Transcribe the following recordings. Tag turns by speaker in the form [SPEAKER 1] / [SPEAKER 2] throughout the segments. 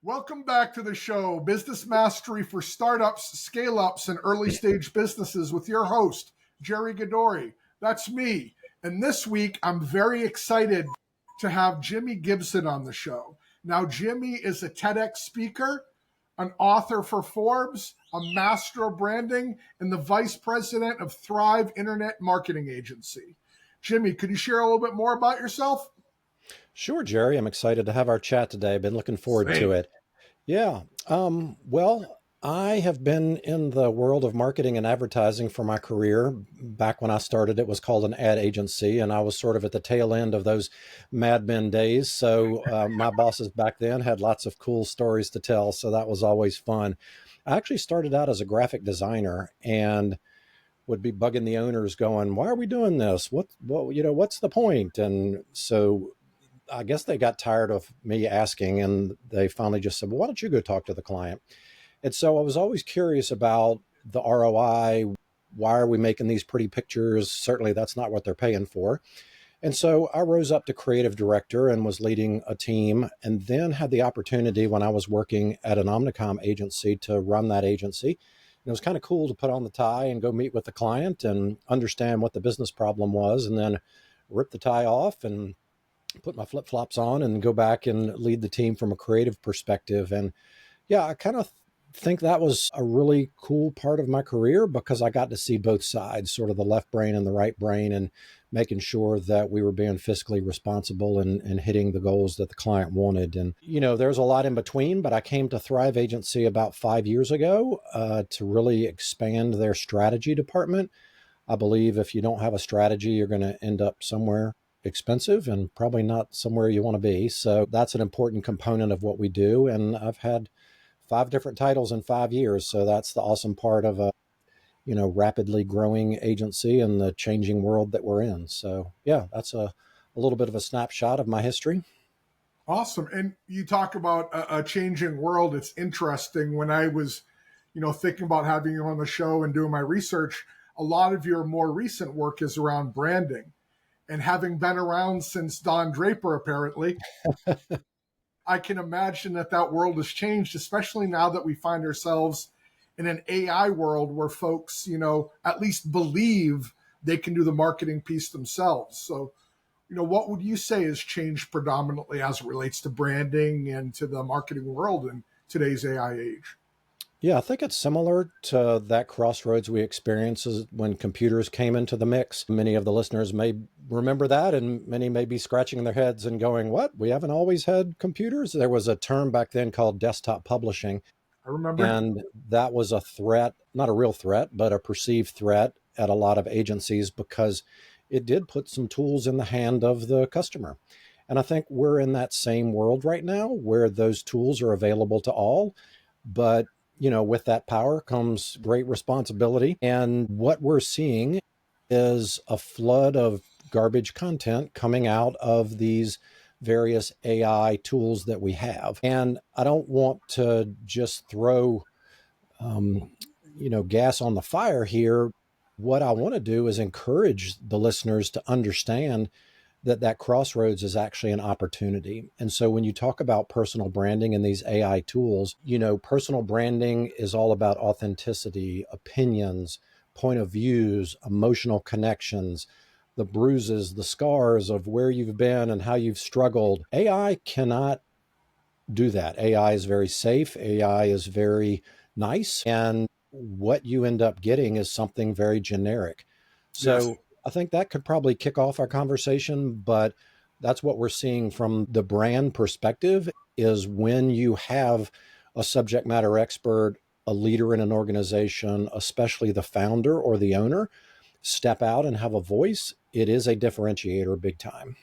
[SPEAKER 1] Welcome back to the show, Business Mastery for Startups, Scaleups, and Early Stage Businesses with your host, Jerry Gadori. That's me. And this week, I'm very excited to have Jimi Gibson on the show. Now, Jimi is a TEDx speaker, an author for Forbes, a master of branding, and the vice president of Thrive Internet Marketing Agency. Jimi, could you share a little bit more about yourself?
[SPEAKER 2] Sure, Jerry. I'm excited to have our chat today. I've been looking forward to
[SPEAKER 1] Same.
[SPEAKER 2] it. Yeah. Well, I have been in the world of marketing and advertising for my career. Back when I started, it was called an ad agency, and I was sort of at the tail end of those Mad Men days. So my bosses back then had lots of cool stories to tell. So that was always fun. I actually started out as a graphic designer and would be bugging the owners going, why are we doing this? What's the point? And so I guess they got tired of me asking, and they finally just said, well, why don't you go talk to the client? And so I was always curious about the ROI. Why are we making these pretty pictures? Certainly that's not what they're paying for. And so I rose up to creative director and was leading a team, and then had the opportunity when I was working at an Omnicom agency to run that agency. And it was kind of cool to put on the tie and go meet with the client and understand what the business problem was, and then rip the tie off and put my flip-flops on and go back and lead the team from a creative perspective. And yeah, I kind of think that was a really cool part of my career because I got to see both sides, sort of the left brain and the right brain, and making sure that we were being fiscally responsible and hitting the goals that the client wanted. And, there's a lot in between, but I came to Thrive Agency about 5 years ago to really expand their strategy department. I believe if you don't have a strategy, you're going to end up somewhere expensive and probably not somewhere you want to be. So that's an important component of what we do. And I've had 5 different titles in 5 years. So that's the awesome part of a, rapidly growing agency and the changing world that we're in. So yeah, that's a little bit of a snapshot of my history.
[SPEAKER 1] Awesome. And you talk about a changing world. It's interesting. When I was, thinking about having you on the show and doing my research, a lot of your more recent work is around branding. And having been around since Don Draper, apparently, I can imagine that world has changed, especially now that we find ourselves in an AI world where folks, at least believe they can do the marketing piece themselves. So, what would you say has changed predominantly as it relates to branding and to the marketing world in today's AI age?
[SPEAKER 2] Yeah, I think it's similar to that crossroads we experienced when computers came into the mix. Many of the listeners may remember that, and many may be scratching their heads and going, what? We haven't always had computers? There was a term back then called desktop publishing,
[SPEAKER 1] I remember.
[SPEAKER 2] and that was a threat, not a real threat, but a perceived threat at a lot of agencies because it did put some tools in the hand of the customer. And I think we're in that same world right now where those tools are available to all, but with that power comes great responsibility. And what we're seeing is a flood of garbage content coming out of these various AI tools that we have. And I don't want to just throw, gas on the fire here. What I want to do is encourage the listeners to understand that crossroads is actually an opportunity. And so when you talk about personal branding and these AI tools, personal branding is all about authenticity, opinions, point of views, emotional connections, the bruises, the scars of where you've been and how you've struggled. AI cannot do that. AI is very safe. AI is very nice. And what you end up getting is something very generic.
[SPEAKER 1] Yes.
[SPEAKER 2] So I think that could probably kick off our conversation, but that's what we're seeing from the brand perspective is when you have a subject matter expert, a leader in an organization, especially the founder or the owner, step out and have a voice, it is a differentiator big time.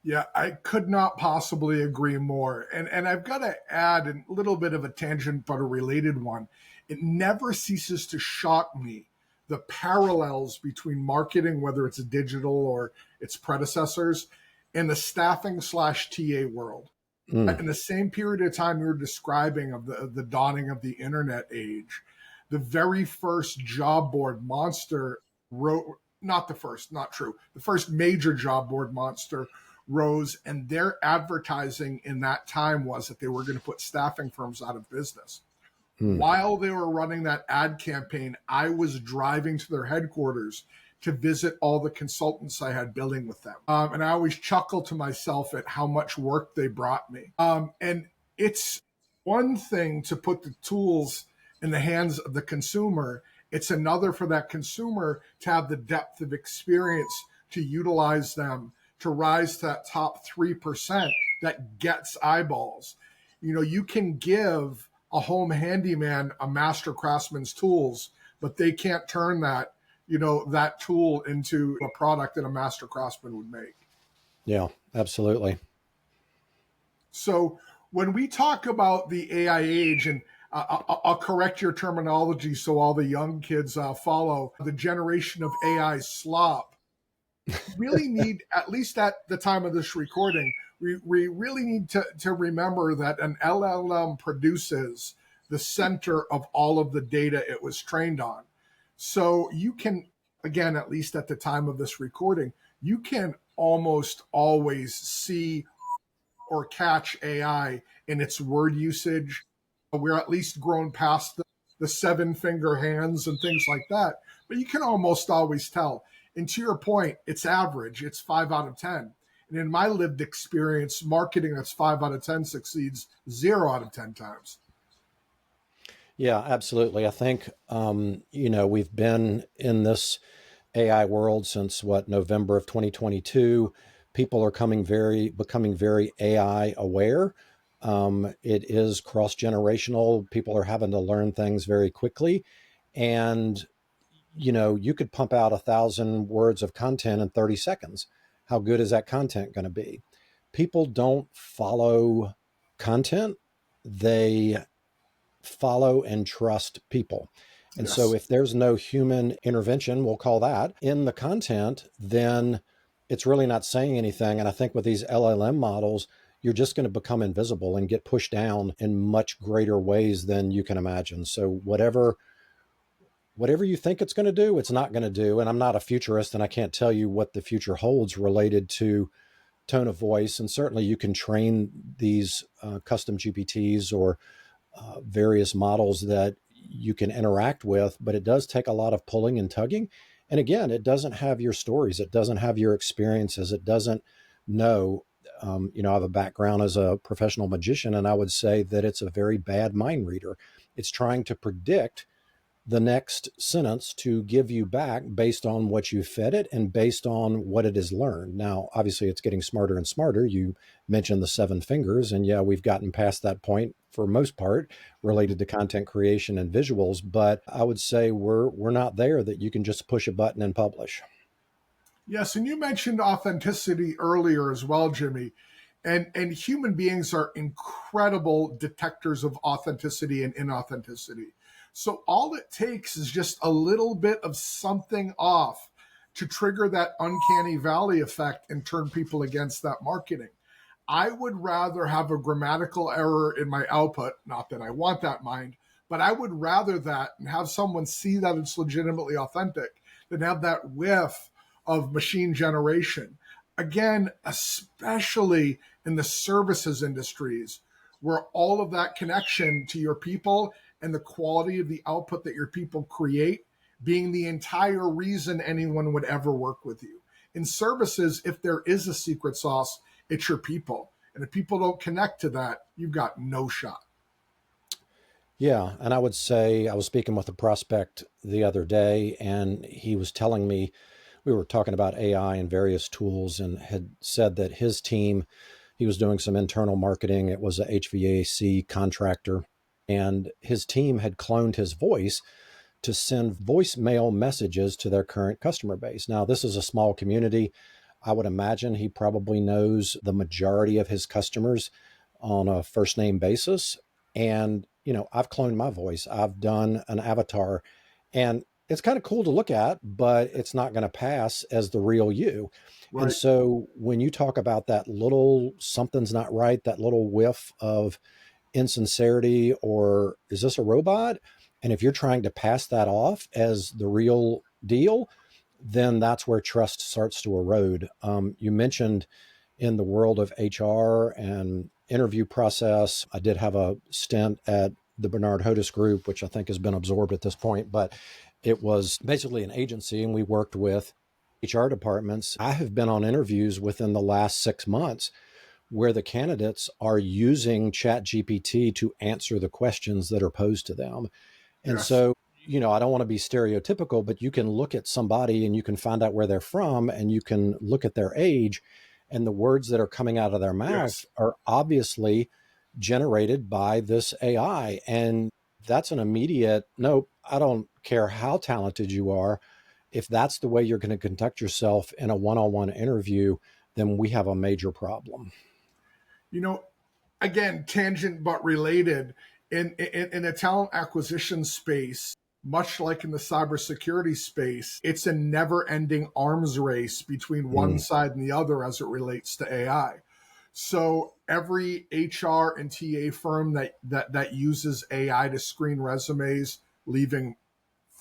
[SPEAKER 1] Yeah, I could not possibly agree more. And I've got to add a little bit of a tangent, but a related one. It never ceases to shock me the parallels between marketing, whether it's digital or its predecessors, and the staffing slash TA world. In the same period of time we were describing of the dawning of the internet age, the very first job board monster wrote, not the first, not true. The first major job board monster rose, and their advertising in that time was that they were going to put staffing firms out of business. While they were running that ad campaign, I was driving to their headquarters to visit all the consultants I had billing with them. And I always chuckle to myself at how much work they brought me. And it's one thing to put the tools in the hands of the consumer. It's another for that consumer to have the depth of experience to utilize them to rise to that top 3% that gets eyeballs. You know, you can give a home handyman a master craftsman's tools, but they can't turn that, you know, that tool into a product that a master craftsman would make.
[SPEAKER 2] Yeah, absolutely.
[SPEAKER 1] So when we talk about the AI age, and I'll correct your terminology so all the young kids follow, the generation of AI slop, really need, at least at the time of this recording, we really need to remember that an LLM produces the center of all of the data it was trained on. So you can, again, at least at the time of this recording, you can almost always see or catch AI in its word usage. We're at least grown past the seven finger hands and things like that, but you can almost always tell. And to your point, it's average, it's 5 out of 10. And in my lived experience, marketing that's 5 out of 10 succeeds 0 out of 10 times.
[SPEAKER 2] Yeah, absolutely. I think, you know, we've been in this AI world since November of 2022. People are becoming very AI aware. It is cross-generational. People are having to learn things very quickly. And, you know, you could pump out 1,000 words of content in 30 seconds. How good is that content going to be? People don't follow content. They follow and trust people. And
[SPEAKER 1] Yes.
[SPEAKER 2] so if there's no human intervention, we'll call that, in the content, then it's really not saying anything. And I think with these LLM models, you're just going to become invisible and get pushed down in much greater ways than you can imagine. So whatever you think it's going to do, it's not going to do. And I'm not a futurist, and I can't tell you what the future holds related to tone of voice. And certainly you can train these custom GPTs or various models that you can interact with, but it does take a lot of pulling and tugging. And again, it doesn't have your stories. It doesn't have your experiences. It doesn't know. You know, I have a background as a professional magician, and I would say that it's a very bad mind reader. It's trying to predict the next sentence to give you back based on what you fed it and based on what it has learned. Now, obviously, it's getting smarter and smarter. You mentioned the seven fingers, and yeah, we've gotten past that point for most part related to content creation and visuals. But I would say we're not there that you can just push a button and publish.
[SPEAKER 1] Yes, and you mentioned authenticity earlier as well, Jimmy. And human beings are incredible detectors of authenticity and inauthenticity. So all it takes is just a little bit of something off to trigger that uncanny valley effect and turn people against that marketing. I would rather have a grammatical error in my output, not that I want that, mind, but I would rather that and have someone see that it's legitimately authentic than have that whiff of machine generation. Again, especially in the services industries, where all of that connection to your people and the quality of the output that your people create being the entire reason anyone would ever work with you. In services, if there is a secret sauce, it's your people. And if people don't connect to that, you've got no shot.
[SPEAKER 2] Yeah. And I would say I was speaking with a prospect the other day, and he was telling me, we were talking about AI and various tools, and had said that his team, he was doing some internal marketing. It was a HVAC contractor, and his team had cloned his voice to send voicemail messages to their current customer base. Now, this is a small community. I would imagine he probably knows the majority of his customers on a first name basis. And, you know, I've cloned my voice. I've done an avatar, and it's kind of cool to look at, but it's not going to pass as the real you.
[SPEAKER 1] Right.
[SPEAKER 2] And so when you talk about that little something's not right, that little whiff of insincerity, or is this a robot? And if you're trying to pass that off as the real deal, then that's where trust starts to erode. You mentioned, in the world of HR and interview process. I did have a stint at the Bernard Hodis Group, which I think has been absorbed at this point, but it was basically an agency and we worked with HR departments. I have been on interviews within the last 6 months where the candidates are using ChatGPT to answer the questions that are posed to them. And
[SPEAKER 1] Yes.
[SPEAKER 2] so, I don't want to be stereotypical, but you can look at somebody and you can find out where they're from and you can look at their age, and the words that are coming out of their mouth
[SPEAKER 1] Yes.
[SPEAKER 2] are obviously generated by this AI. And that's an immediate, nope, I don't care how talented you are. If that's the way you're going to conduct yourself in a one-on-one interview, then we have a major problem.
[SPEAKER 1] You know, again, tangent but related, in the talent acquisition space, much like in the cybersecurity space, it's a never-ending arms race between one
[SPEAKER 2] Mm,
[SPEAKER 1] side and the other as it relates to AI. So every HR and TA firm that uses AI to screen resumes, leaving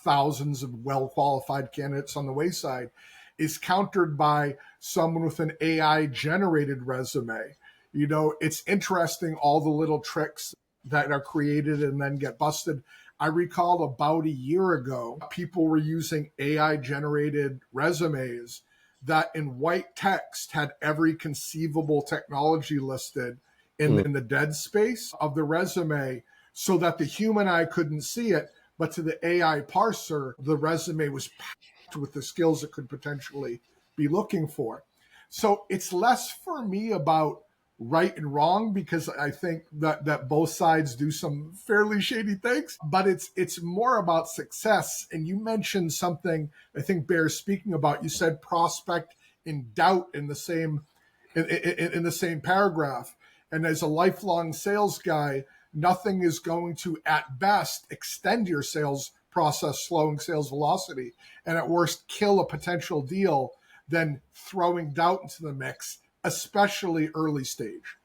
[SPEAKER 1] thousands of well qualified candidates on the wayside, is countered by someone with an AI generated resume. It's interesting all the little tricks that are created and then get busted. I recall about a year ago, people were using AI generated resumes that in white text had every conceivable technology listed
[SPEAKER 2] mm,
[SPEAKER 1] in the dead space of the resume so that the human eye couldn't see it, but to the AI parser, the resume was packed with the skills it could potentially be looking for. So it's less for me about right and wrong, because I think that both sides do some fairly shady things, but it's more about success. And you mentioned something I think bears speaking about. You said prospect in doubt in the same in the same paragraph. And as a lifelong sales guy, nothing is going to, at best, extend your sales process, slowing sales velocity, and at worst, kill a potential deal than throwing doubt into the mix, especially early stage.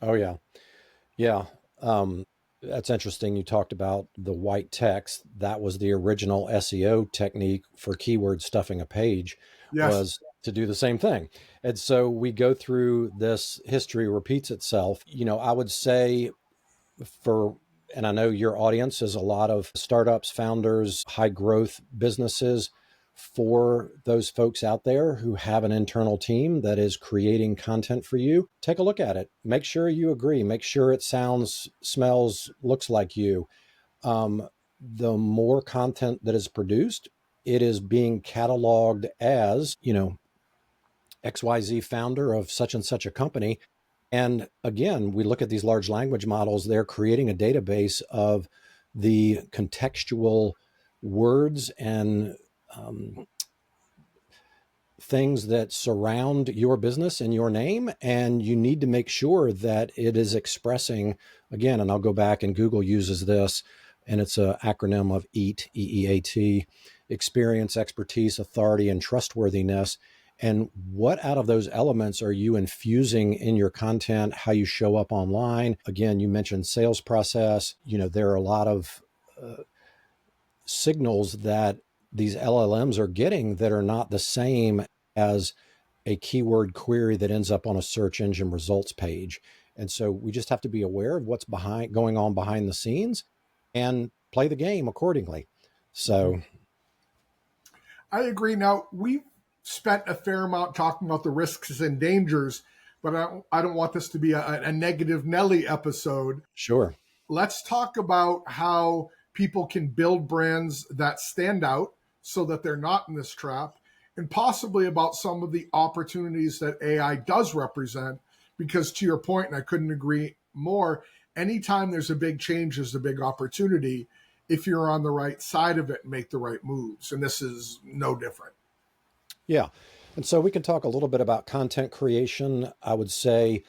[SPEAKER 2] oh, yeah. Yeah. Um, that's interesting. You talked about the white text. That was the original SEO technique for keyword stuffing a page,
[SPEAKER 1] Yes.
[SPEAKER 2] was to do the same thing. And so we go through this, history repeats itself. I would say for, and I know your audience is a lot of startups, founders, high growth businesses. For those folks out there who have an internal team that is creating content for you, take a look at it. Make sure you agree. Make sure it sounds, smells, looks like you. The more content that is produced, it is being cataloged as, XYZ founder of such and such a company. And again, we look at these large language models, they're creating a database of the contextual words and um, things that surround your business and your name. And you need to make sure that it is expressing, again, and I'll go back and Google uses this, and it's an acronym of EAT, EEAT, experience, expertise, authority, and trustworthiness. And what out of those elements are you infusing in your content, how you show up online? Again, you mentioned sales process. There are a lot of signals that these LLMs are getting that are not the same as a keyword query that ends up on a search engine results page. And so we just have to be aware of what's going on behind the scenes and play the game accordingly.
[SPEAKER 1] Mhm.
[SPEAKER 2] So,
[SPEAKER 1] I agree. Now, we've spent a fair amount talking about the risks and dangers, but I don't want this to be a negative Nelly episode.
[SPEAKER 2] sure.
[SPEAKER 1] Let's talk about how people can build brands that stand out so that they're not in this trap, and possibly about some of the opportunities that AI does represent. Because to your point, and I couldn't agree more, anytime there's a big change, there's a big opportunity if you're on the right side of it and make the right moves. And this is no different.
[SPEAKER 2] Yeah. And so we can talk a little bit about content creation. I would say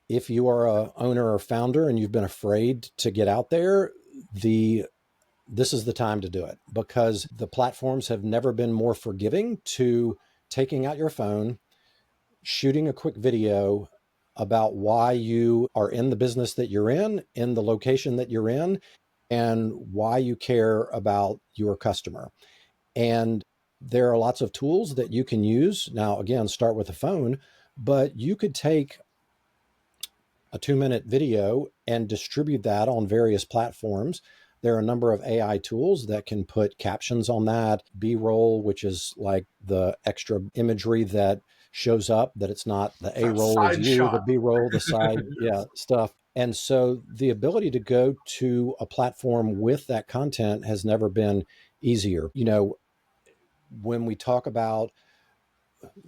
[SPEAKER 2] if you are a owner or founder and you've been afraid to get out there, this is the time to do it, because the platforms have never been more forgiving to taking out your phone, shooting a quick video about why you are in the business that you're in the location that you're in, and why you care about your customer. And there are lots of tools that you can use. Now, again, start with a phone, But you could take a 2-minute video and distribute that on various platforms. There are a number of AI tools that can put captions on that, B-roll, which is like the extra imagery that shows up, that it's not the
[SPEAKER 1] That
[SPEAKER 2] A-roll is
[SPEAKER 1] side
[SPEAKER 2] you, the
[SPEAKER 1] shot.
[SPEAKER 2] B-roll, the side, yeah, stuff. And so the ability to go to a platform with that content has never been easier. When we talk about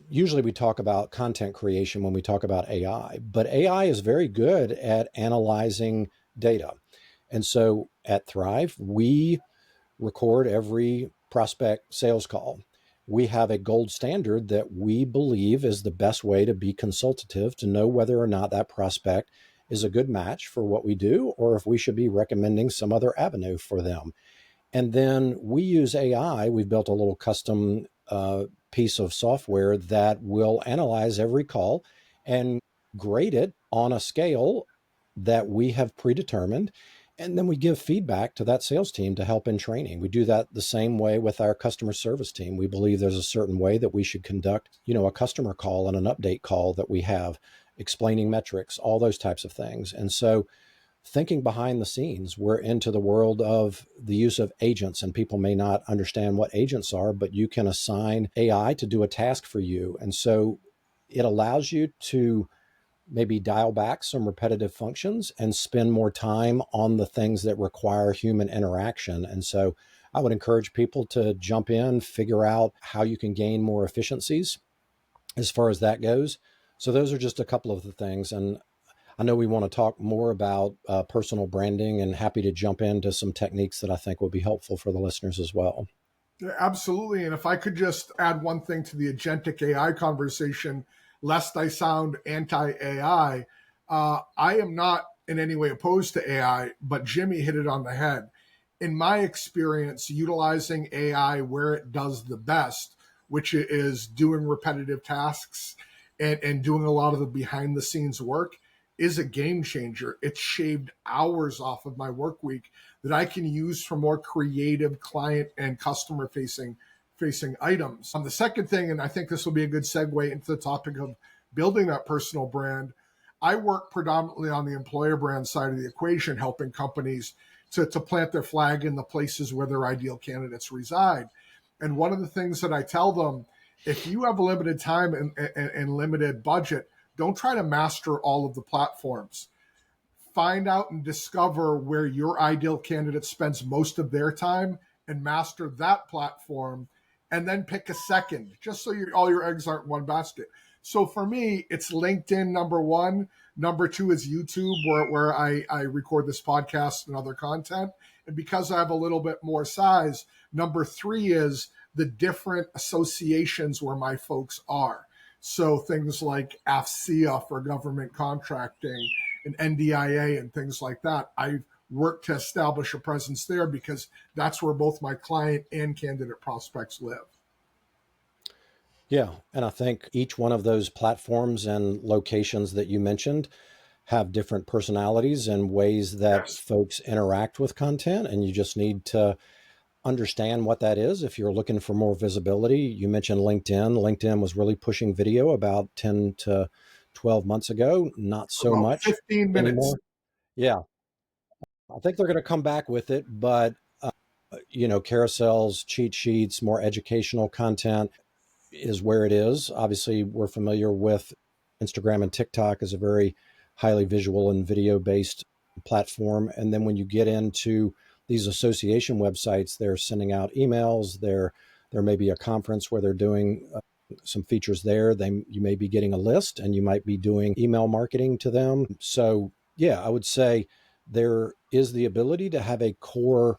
[SPEAKER 2] usually we talk about content creation when we talk about AI, but AI is very good at analyzing data. And so at Thrive, we record every prospect sales call. We have a gold standard that we believe is the best way to be consultative to know whether or not that prospect is a good match for what we do, or if we should be recommending some other avenue for them. And then we use AI. We've built a little custom piece of software that will analyze every call and grade it on a scale that we have predetermined. And then we give feedback to that sales team to help in training. We do that the same way with our customer service team. We believe there's a certain way that we should conduct, a customer call and an update call that we have, explaining metrics, all those types of things. And so thinking behind the scenes, we're into the world of the use of agents, and people may not understand what agents are, but you can assign AI to do a task for you. And so it allows you to maybe dial back some repetitive functions and spend more time on the things that require human interaction. And so I would encourage people to jump in, figure out how you can gain more efficiencies as far as that goes. So those are just a couple of the things. And I know we want to talk more about personal branding, and happy to jump into some techniques that I think will be helpful for the listeners as well.
[SPEAKER 1] Yeah, absolutely. And if I could just add one thing to the agentic AI conversation, lest I sound anti AI, I am not in any way opposed to AI, but Jimmy hit it on the head. In my experience, utilizing AI where it does the best, which is doing repetitive tasks and doing a lot of the behind the scenes work, is a game changer. It's shaved hours off of my work week that I can use for more creative client and customer facing items. The second thing, and I think this will be a good segue into the topic of building that personal brand, I work predominantly on the employer brand side of the equation, helping companies to plant their flag in the places where their ideal candidates reside. And one of the things that I tell them, if you have limited time and limited budget, don't try to master all of the platforms. Find out and discover where your ideal candidate spends most of their time and master that platform, and then pick a second, just so all your eggs aren't in one basket. So for me, it's LinkedIn, number one. Number two is YouTube, where I record this podcast and other content. And because I have a little bit more size, number three is the different associations where my folks are. So things like AFCEA for government contracting and NDIA and things like that. I've worked to establish a presence there because that's where both my client and candidate prospects live.
[SPEAKER 2] Yeah. And I think each one of those platforms and locations that you mentioned have different personalities and ways that
[SPEAKER 1] Yes.
[SPEAKER 2] folks interact with content. And you just need to understand what that is. If you're looking for more visibility, you mentioned LinkedIn. LinkedIn was really pushing video about 10 to 12 months ago, not
[SPEAKER 1] For
[SPEAKER 2] so
[SPEAKER 1] about
[SPEAKER 2] much
[SPEAKER 1] 15 minutes.
[SPEAKER 2] anymore. Yeah. I think they're going to come back with it, but carousels, cheat sheets, more educational content is where it is. Obviously, we're familiar with Instagram and TikTok as a very highly visual and video based platform. And then when you get into these association websites, they're sending out emails. There may be a conference where they're doing some features there. You may be getting a list, and you might be doing email marketing to them. So yeah, I would say there is the ability to have a core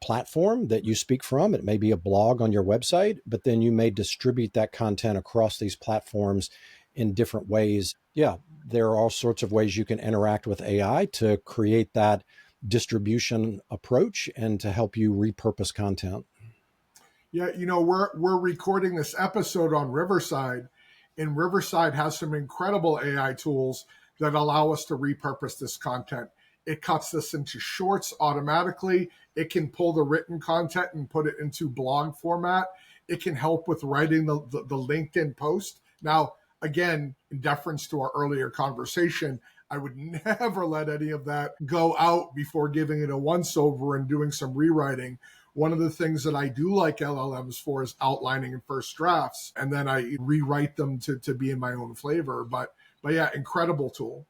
[SPEAKER 2] platform that you speak from. It may be a blog on your website, but then you may distribute that content across these platforms in different ways. Yeah, there are all sorts of ways you can interact with AI to create that distribution approach and to help you repurpose content.
[SPEAKER 1] Yeah, we're recording this episode on Riverside, and Riverside has some incredible AI tools that allow us to repurpose this content. It cuts this into shorts automatically. It can pull the written content and put it into blog format. It can help with writing the LinkedIn post. Now, again, in deference to our earlier conversation, I would never let any of that go out before giving it a once over and doing some rewriting. One of the things that I do like LLMs for is outlining in first drafts, and then I rewrite them to be in my own flavor. But yeah, incredible tool.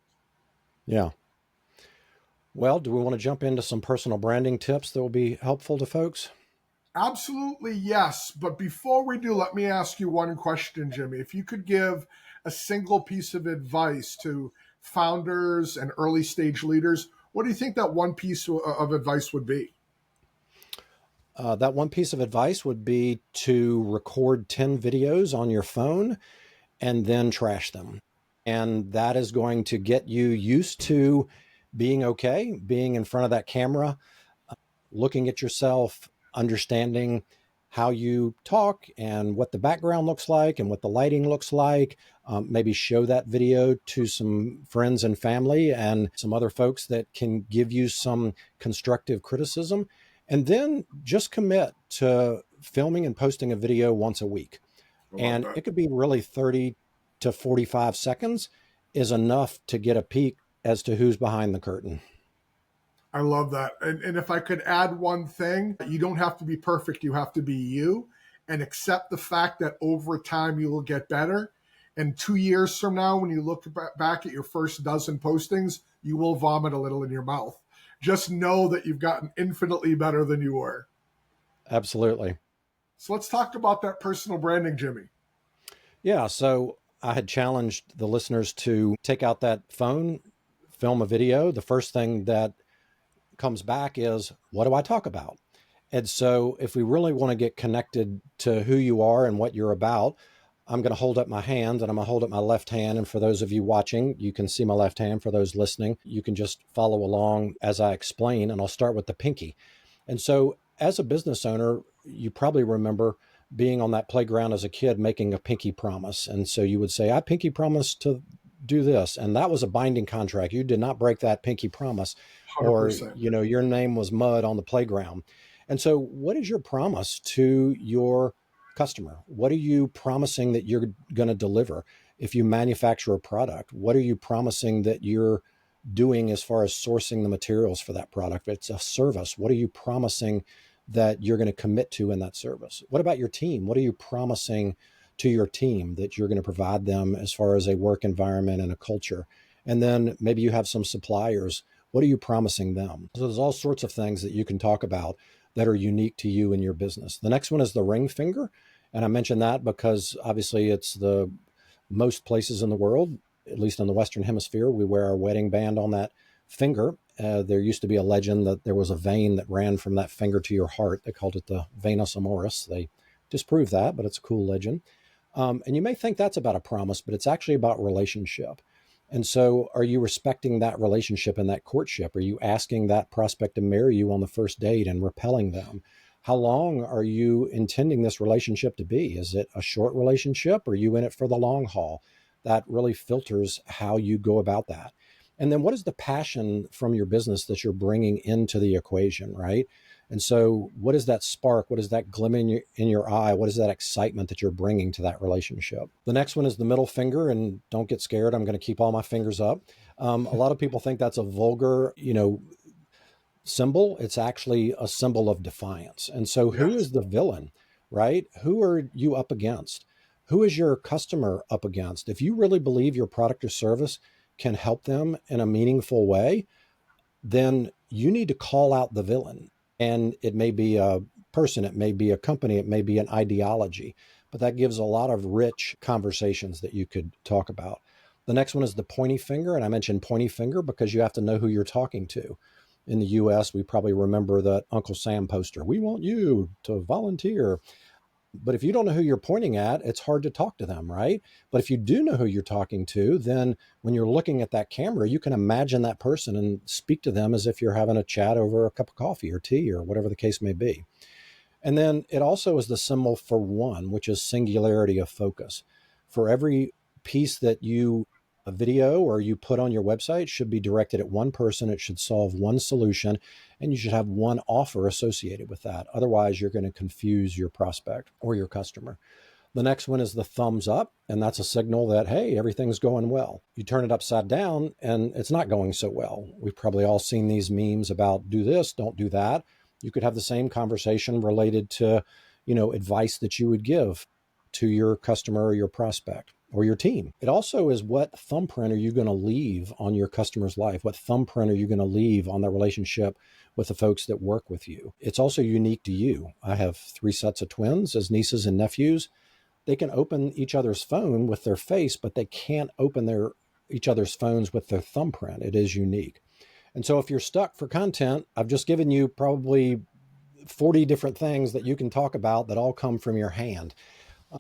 [SPEAKER 2] Yeah. Well, do we want to jump into some personal branding tips that will be helpful to folks?
[SPEAKER 1] Absolutely, yes. But before we do, let me ask you one question, Jimmy. If you could give a single piece of advice to founders and early stage leaders, what do you think that one piece of advice would be?
[SPEAKER 2] That one piece of advice would be to record 10 videos on your phone and then trash them. And that is going to get you used to being okay, being in front of that camera, looking at yourself, understanding how you talk and what the background looks like and what the lighting looks like. Maybe show that video to some friends and family and some other folks that can give you some constructive criticism. And then just commit to filming and posting a video once a week.
[SPEAKER 1] I love
[SPEAKER 2] And
[SPEAKER 1] that.
[SPEAKER 2] it could be really 30 to 45 seconds is enough to get a peek as to who's behind the curtain.
[SPEAKER 1] I love that. And if I could add one thing, you don't have to be perfect. You have to be you and accept the fact that over time you will get better. And 2 years from now, when you look back at your first dozen postings, you will vomit a little in your mouth. Just know that you've gotten infinitely better than you were.
[SPEAKER 2] Absolutely.
[SPEAKER 1] So let's talk about that personal branding, Jimmy.
[SPEAKER 2] Yeah. So I had challenged the listeners to take out that phone, film a video. The first thing that comes back is, what do I talk about? And so if we really want to get connected to who you are and what you're about, I'm going to hold up my hand, and I'm going to hold up my left hand. And for those of you watching, you can see my left hand. For those listening, you can just follow along as I explain, and I'll start with the pinky. And so as a business owner, you probably remember being on that playground as a kid, making a pinky promise. And so you would say, I pinky promise to do this. And that was a binding contract. You did not break that pinky promise, or,
[SPEAKER 1] 100%.
[SPEAKER 2] your name was mud on the playground. And so what is your promise to your customer? What are you promising that you're going to deliver? If you manufacture a product, what are you promising that you're doing as far as sourcing the materials for that product? If it's a service, what are you promising that you're going to commit to in that service? What about your team? What are you promising to your team that you're going to provide them as far as a work environment and a culture? And then maybe you have some suppliers. What are you promising them? So there's all sorts of things that you can talk about that are unique to you and your business. The next one is the ring finger. And I mention that because obviously it's the most places in the world, at least in the Western Hemisphere, we wear our wedding band on that finger. There used to be a legend that there was a vein that ran from that finger to your heart. They called it the venus amoris. They disproved that, but it's a cool legend. And you may think that's about a promise, but it's actually about relationship. And so are you respecting that relationship and that courtship? Are you asking that prospect to marry you on the first date and repelling them? How long are you intending this relationship to be? Is it a short relationship, or are you in it for the long haul? That really filters how you go about that. And then what is the passion from your business that you're bringing into the equation, right? And so what is that spark? What is that glimmer in your eye? What is that excitement that you're bringing to that relationship? The next one is the middle finger, and don't get scared. I'm going to keep all my fingers up. A lot of people think that's a vulgar, symbol. It's actually a symbol of defiance. And so who
[SPEAKER 1] Yes.
[SPEAKER 2] is the villain, right? Who are you up against? Who is your customer up against? If you really believe your product or service can help them in a meaningful way, then you need to call out the villain. And it may be a person, it may be a company, it may be an ideology, but that gives a lot of rich conversations that you could talk about. The next one is the pointy finger. And I mentioned pointy finger because you have to know who you're talking to. In the US, we probably remember that Uncle Sam poster. We want you to volunteer. But if you don't know who you're pointing at, it's hard to talk to them, right? But if you do know who you're talking to, then when you're looking at that camera, you can imagine that person and speak to them as if you're having a chat over a cup of coffee or tea or whatever the case may be. And then it also is the symbol for one, which is singularity of focus. For every piece that a video or you put on your website should be directed at one person. It should solve one solution, and you should have one offer associated with that. Otherwise, you're going to confuse your prospect or your customer. The next one is the thumbs up, and that's a signal that, hey, everything's going well. You turn it upside down and it's not going so well. We've probably all seen these memes about do this, don't do that. You could have the same conversation related to, advice that you would give to your customer or your prospect or your team. It also is, what thumbprint are you going to leave on your customer's life? What thumbprint are you going to leave on the relationship with the folks that work with you? It's also unique to you. I have 3 sets of twins as nieces and nephews. They can open each other's phone with their face, but they can't open each other's phones with their thumbprint. It is unique. And so if you're stuck for content, I've just given you probably 40 different things that you can talk about that all come from your hand.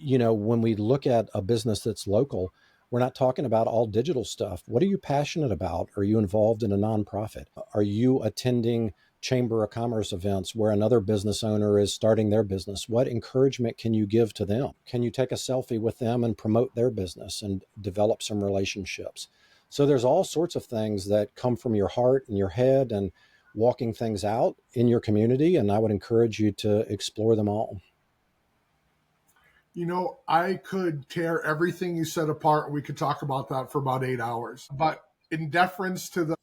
[SPEAKER 2] When we look at a business that's local, we're not talking about all digital stuff. What are you passionate about? Are you involved in a nonprofit? Are you attending Chamber of Commerce events where another business owner is starting their business? What encouragement can you give to them? Can you take a selfie with them and promote their business and develop some relationships? So there's all sorts of things that come from your heart and your head and walking things out in your community. And I would encourage you to explore them all.
[SPEAKER 1] I could tear everything you said apart, and we could talk about that for about 8 hours. But in deference to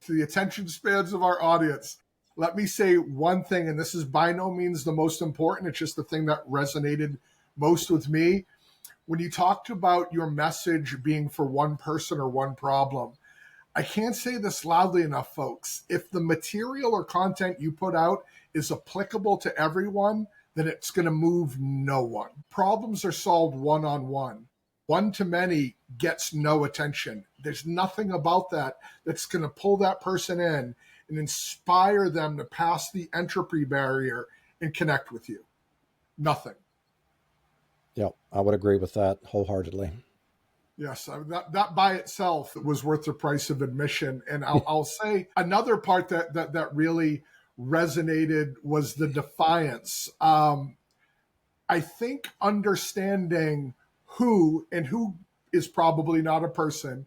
[SPEAKER 1] the attention spans of our audience, let me say one thing, and this is by no means the most important. It's just the thing that resonated most with me. When you talked about your message being for one person or one problem, I can't say this loudly enough, folks. If the material or content you put out is applicable to everyone, then it's going to move no one. Problems are solved one-on-one. One-to-many gets no attention. There's nothing about that that's going to pull that person in and inspire them to pass the entropy barrier and connect with you. Nothing.
[SPEAKER 2] Yeah, I would agree with that wholeheartedly.
[SPEAKER 1] Yes, that by itself was worth the price of admission. And I'll say another part that really resonated was the defiance. I think understanding who is probably not a person,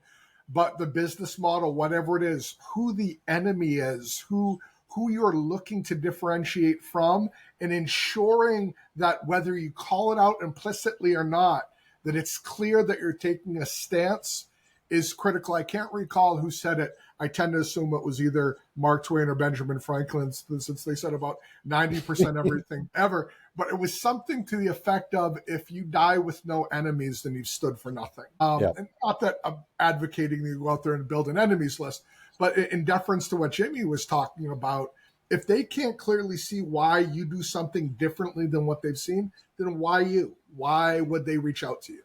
[SPEAKER 1] but the business model, whatever it is, who the enemy is, who you're looking to differentiate from, and ensuring that whether you call it out implicitly or not, that it's clear that you're taking a stance is critical. I can't recall who said it. I tend to assume it was either Mark Twain or Benjamin Franklin, since they said about 90% everything ever. But it was something to the effect of, if you die with no enemies, then you've stood for nothing. And not that I'm advocating you go out there and build an enemies list, but in deference to what Jimi was talking about, if they can't clearly see why you do something differently than what they've seen, then why you? Why would they reach out to you?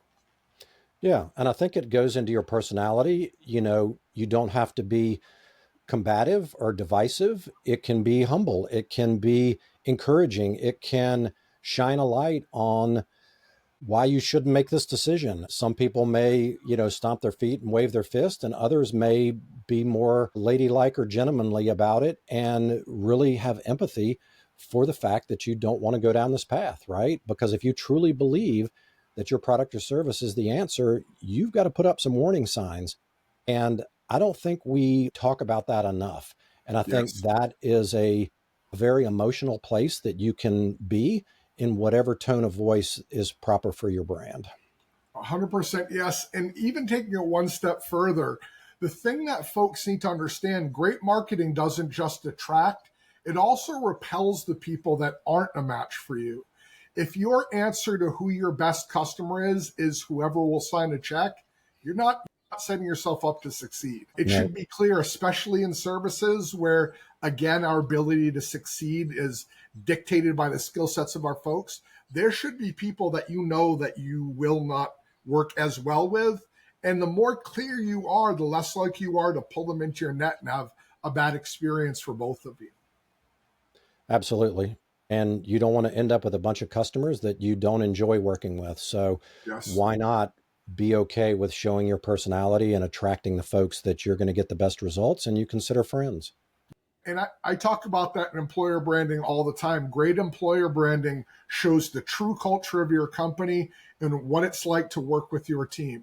[SPEAKER 2] Yeah. And I think it goes into your personality. You don't have to be combative or divisive. It can be humble. It can be encouraging. It can shine a light on why you shouldn't make this decision. Some people may, stomp their feet and wave their fist, and others may be more ladylike or gentlemanly about it and really have empathy for the fact that you don't want to go down this path, right? Because if you truly believe that your product or service is the answer, you've got to put up some warning signs. And I don't think we talk about that enough. And I think that is a very emotional place that you can be in whatever tone of voice is proper for your brand.
[SPEAKER 1] 100% yes. And even taking it one step further, the thing that folks need to understand, great marketing doesn't just attract, it also repels the people that aren't a match for you. If your answer to who your best customer is whoever will sign a check, you're not setting yourself up to succeed. It should be clear, especially in services where, again, our ability to succeed is dictated by the skill sets of our folks. There should be people that that you will not work as well with. And the more clear you are, the less likely you are to pull them into your net and have a bad experience for both of you.
[SPEAKER 2] Absolutely. And you don't want to end up with a bunch of customers that you don't enjoy working with. So why not be okay with showing your personality and attracting the folks that you're going to get the best results and you consider friends?
[SPEAKER 1] And I talk about that in employer branding all the time. Great employer branding shows the true culture of your company and what it's like to work with your team.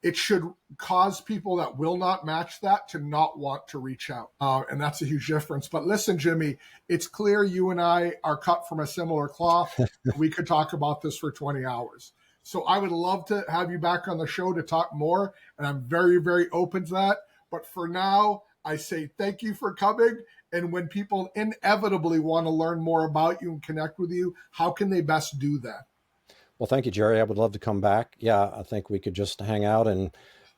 [SPEAKER 1] It should cause people that will not match that to not want to reach out. And that's a huge difference. But listen, Jimi, it's clear you and I are cut from a similar cloth. We could talk about this for 20 hours. So I would love to have you back on the show to talk more. And I'm very, very open to that. But for now, I say thank you for coming. And when people inevitably want to learn more about you and connect with you, how can they best do that?
[SPEAKER 2] Well, thank you, Jerry. I would love to come back. Yeah, I think we could just hang out and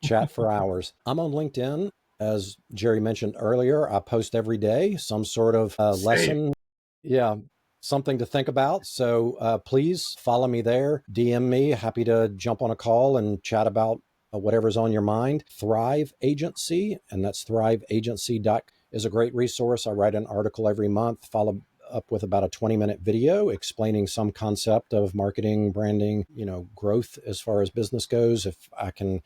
[SPEAKER 2] chat for hours. I'm on LinkedIn. As Jerry mentioned earlier, I post every day some sort of lesson. Yeah, something to think about. So please follow me there, DM me. Happy to jump on a call and chat about whatever's on your mind. Thrive Agency, and that's thriveagency.com, is a great resource. I write an article every month, follow up with about a 20-minute video explaining some concept of marketing, branding, growth as far as business goes. If I can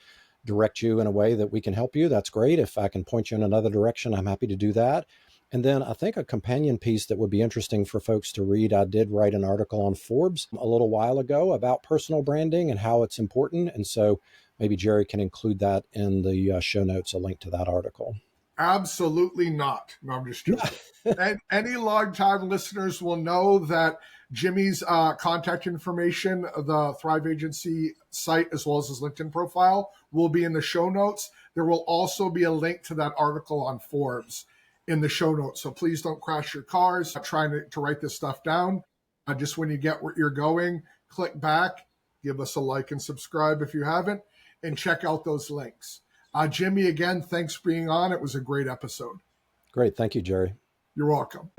[SPEAKER 2] direct you in a way that we can help you, that's great. If I can point you in another direction, I'm happy to do that. And then I think a companion piece that would be interesting for folks to read, I did write an article on Forbes a little while ago about personal branding and how it's important. And so maybe Jerry can include that in the show notes, a link to that article.
[SPEAKER 1] Absolutely not. No, I'm just joking. And any longtime listeners will know that Jimi's contact information, the Thrive Agency site, as well as his LinkedIn profile, will be in the show notes. There will also be a link to that article on Forbes in the show notes. So please don't crash your cars trying to write this stuff down. Just when you get where you're going, click back, give us a like and subscribe if you haven't, and check out those links. Jimi, again, thanks for being on. It was a great episode.
[SPEAKER 2] Great. Thank you, Jerry.
[SPEAKER 1] You're welcome.